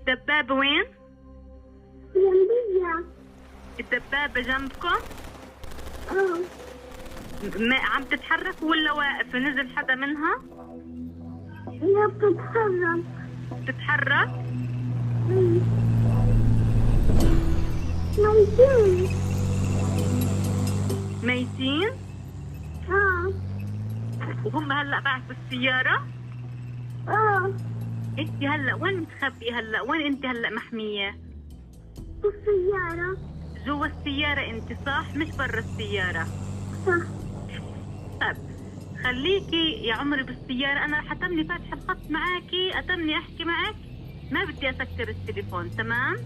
الدبابة وين؟ جنبية. الدبابة جنبكم؟ اه. ما عم تتحرك ولا واقف؟ نزل حدا منها؟ هي بتتحرك. تتحرك؟ ميتين. ميتين؟ اه. وهم هلا بعد بالسيارة؟ اه. انت هلا وين متخبي هلا؟ وين انت هلا محمية؟ بالسيارة. جوا السيارة انت صح؟ مش برا السيارة؟ صح. طيب خليكي يا عمري بالسيارة، انا رح اتمني فاتحة الخط معاكي، اتمني احكي معك، ما بدي اسكر التليفون، تمام؟